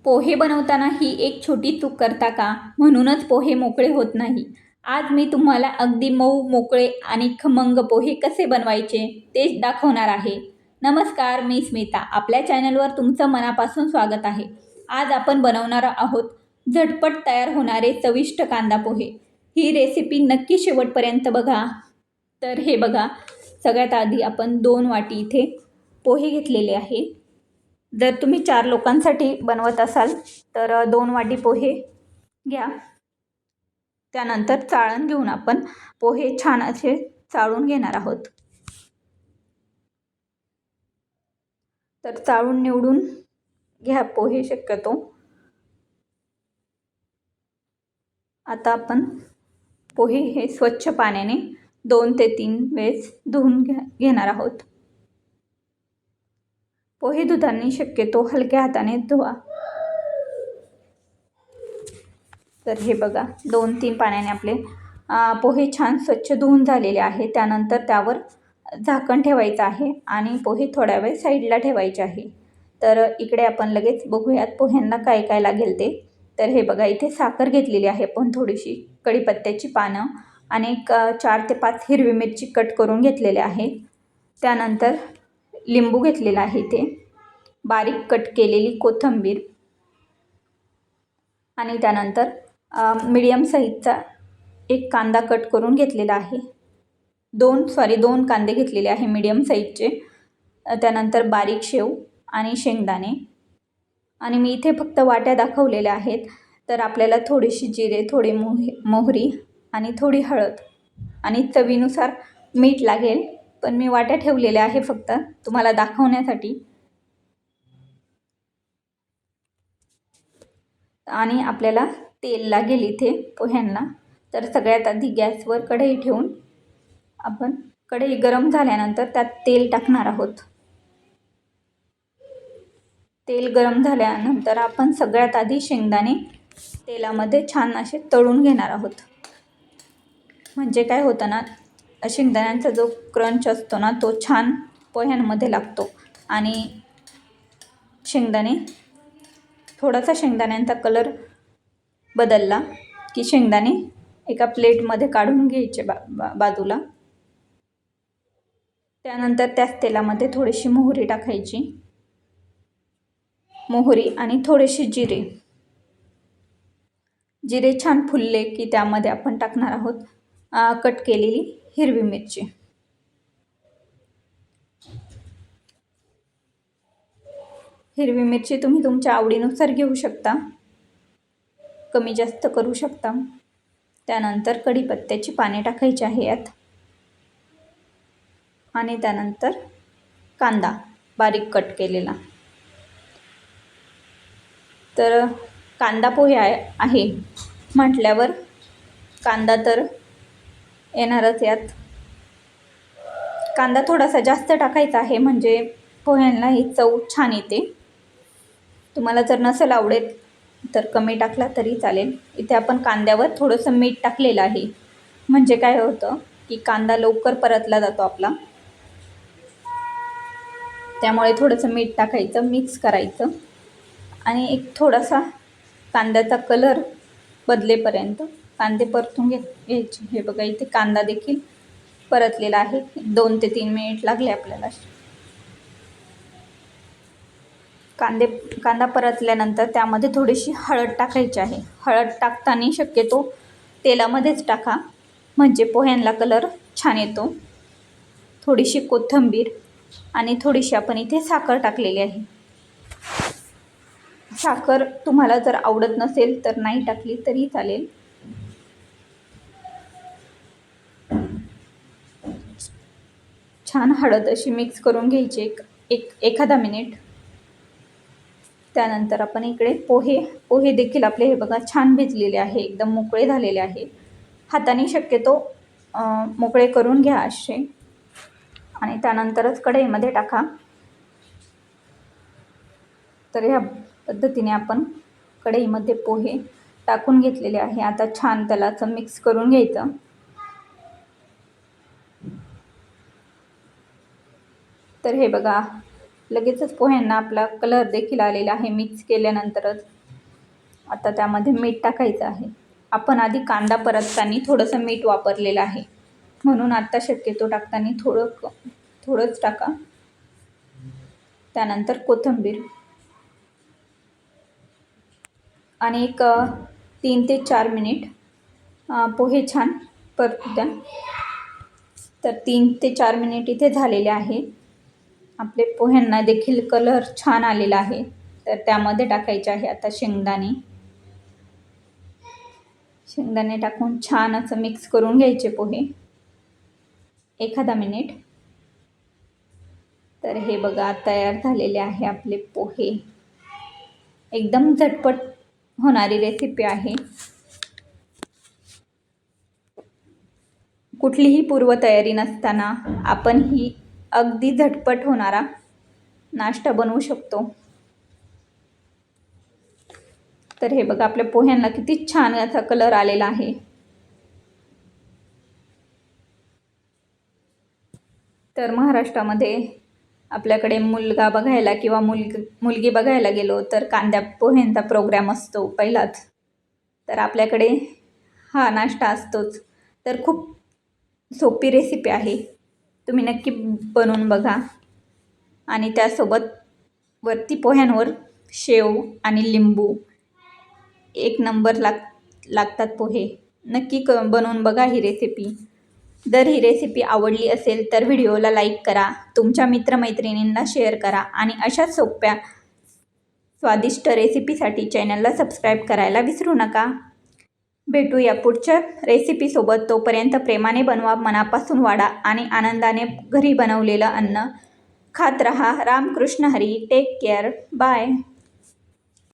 पोहे बनवताना ही एक छोटी चूक करता का? म्हणूनच पोहे मोकळे होत नाही. आज मी तुम्हाला अगदी मऊ, मोकळे आणि खमंग पोहे कसे बनवायचे तेच दाखवणार आहे. नमस्कार, मी स्मिता. आपल्या चॅनलवर तुमचं मनापासून स्वागत आहे. आज आपण बनवणार आहोत झटपट तयार होणारे चविष्ट कांदा पोहे. ही रेसिपी नक्की शेवटपर्यंत बघा. तर हे बघा, सगळ्यात आधी आपण 2 वाटी इथे पोहे घेतलेले आहे. जर तुम्ही 4 लोकांसाठी बनवत असाल तर 2 वाटी पोहे घ्या. त्यानंतर चाळण घेऊन आपण पोहे छान असे चाळून घेणार आहोत. तर चाळून निवडून घ्या पोहे शक्यतो. आता आपण पोहे हे स्वच्छ पाण्याने 2 ते 3 वेळेस धुवून घेणार आहोत. पोहे धुताना शक्यतो हलक्या हाताने धुवा. तर हे बघा, 2-3 पाण्याने आपले पोहे छान स्वच्छ धुवून झालेले आहे. त्यानंतर त्यावर झाकण ठेवायचं आहे आणि पोहे थोड्या वेळ साईडला ठेवायचे आहे. तर इकडे आपण लगेच बघूयात पोह्यांना काय काय लागेल ते. तर हे बघा, इथे साखर घेतलेली आहे पण थोडीशी, कढीपत्त्याची पानं आणि 4 ते 5 हिरवी मिरची कट करून घेतलेले आहे. त्यानंतर लिंबू घेतलेला आहे इथे, बारीक कट केलेली कोथिंबीर आणि त्यानंतर मीडियम साईजचा एक कांदा कट करून घेतलेला आहे. 2 कांदे घेतलेले आहे मीडियम साईजचे. त्यानंतर बारीक शेव आणि शेंगदाणे. आणि मी इथे फक्त वाट्या दाखवलेल्या आहेत. तर आपल्याला थोडीशी जिरे, थोडी मोहरी आणि थोडी हळद आणि चवीनुसार मीठ लागेल. पण मी वाट्या ठेवलेल्या आहे फक्त तुम्हाला दाखवण्यासाठी. आणि आपल्याला तेल लागेल इथे पोह्यांना. तर सगळ्यात आधी गॅसवर कढई ठेवून आपण कढई गरम झाल्यानंतर त्यात तेल टाकणार आहोत. तेल गरम झाल्यानंतर आपण सगळ्यात आधी शेंगदाणे तेलामध्ये छान असे तळून घेणार आहोत. म्हणजे काय होतं ना, शेंगदाण्यांचा जो क्रंच असतो ना तो छान पोह्यांमध्ये लागतो. आणि थोडासा शेंगदाण्यांचा कलर बदलला की शेंगदाणे एका प्लेटमध्ये काढून घ्यायचे बाजूला. त्यानंतर त्याच तेलामध्ये थोडीशी मोहरी टाकायची, मोहरी आणि थोडेसे जिरे छान फुलले की त्यामध्ये आपण टाकणार आहोत कट केलेली हिरवी मिरची. हिरवी मिरची तुम्ही तुमच्या आवडीनुसार घेऊ शकता, कमी जास्त करू शकता. त्यानंतर कढीपत्त्याची पाने टाकायची आहे यात आणि त्यानंतर कांदा बारीक कट केलेला. तर कांदा पोहे आहे म्हटल्यावर कांदा तर येणारच यात. कांदा थोडासा जास्त टाकायचा आहे म्हणजे पोह्यांना ही चव छान येते. तुम्हाला जर नसेल आवडेल तर कमी टाकला तरी चालेल. इथे आपण कांद्यावर थोडंसं मीठ टाकलेलं आहे. म्हणजे काय होतं की कांदा लवकर परतला जातो आपला. त्यामुळे थोडंसं मीठ टाकायचं, मिक्स करायचं आणि एक थोडासा कांद्याचा कलर बदलेपर्यंत कांदे परतून घ्यायचे. हे बघा, इथे कांदा देखील परतलेला आहे. 2 ते 3 मिनिट लागले आपल्याला. कांदा परतल्यानंतर त्यामध्ये थोडीशी हळद टाकायची आहे. हळद टाकताना शक्यतो तेलामध्येच टाका म्हणजे पोह्यांना कलर छान येतो. थोडीशी कोथिंबीर आणि थोडीशी आपण इथे साखर टाकलेली आहे. साखर तुम्हाला जर आवडत नसेल तर नाही टाकली तरी चालेल. छान हळद अशी मिक्स करून घ्यायची एखादा मिनिट. त्यानंतर आपण इकडे पोहे देखील आपले हे बघा छान भिजलेले आहे, एकदम मोकळे झालेले आहे. हाताने शक्यतो मोकळे करून घ्या असे आणि त्यानंतरच कढईमध्ये टाका. तर ह्या पद्धतीने आपण कढईमध्ये पोहे टाकून घेतलेले आहे. आता छान त्याला असं मिक्स करून घ्यायचं. तर हे बघा, लगेचच पोह्यांना आपला कलर देखील आलेला आहे मिक्स केल्यानंतरच. आता त्यामध्ये मीठ टाकायचं आहे. आपण आधी कांदा परतताना थोडंसं मीठ वापरलेलं आहे, म्हणून आत्ता शक्यतो टाकताना थोडंच टाका. त्यानंतर कोथिंबीर आणि एक 3 ते 4 मिनिट पोहे छान परतू द्या. तर 3 ते 4 मिनिट इथे झालेले आहे. आपले पोह्यांना देखील कलर छान आलेला आहे. तर त्यामध्ये टाकायचे आहे आता शेंगदाणे टाकून छान असं मिक्स करून घ्यायचे पोहे एखादा मिनिट. तर हे बघा तयार झालेले आहे आपले पोहे. एकदम झटपट होणारी रेसिपी आहे. कुठलीही पूर्वतयारी नसताना आपण ही अगदी झटपट होणारा नाश्ता बनवू शकतो. तर हे बघा आपल्या पोह्यांना किती छान असा कलर आलेला आहे. तर महाराष्ट्रामध्ये आपल्याकडे मुलगा बघायला किंवा मुलगी बघायला गेलो तर कांद्या पोह्यांचा प्रोग्राम असतो पहिलाच. तर आपल्याकडे हा नाश्ता असतोच. तर खूप सोपी रेसिपी आहे. तुम्ही नक्की बनवून बघा. आणि त्यासोबत वरती पोह्यांवर शेव आणि लिंबू एक नंबर लागतात पोहे. नक्की बनवून बघा ही रेसिपी. जर ही रेसिपी आवडली असेल तर व्हिडिओला लाईक करा, तुमच्या मित्रमैत्रिणींना शेअर करा आणि अशा सोप्या स्वादिष्ट रेसिपीसाठी चॅनलला सबस्क्राईब करायला विसरू नका. भेटूया पुढच्या रेसिपीसोबत. तोपर्यंत प्रेमाने बनवा, मनापासून वाढा आणि आनंदाने घरी बनवलेलं अन्न खात रहा. Ramkrishna Hari. Take care. Bye.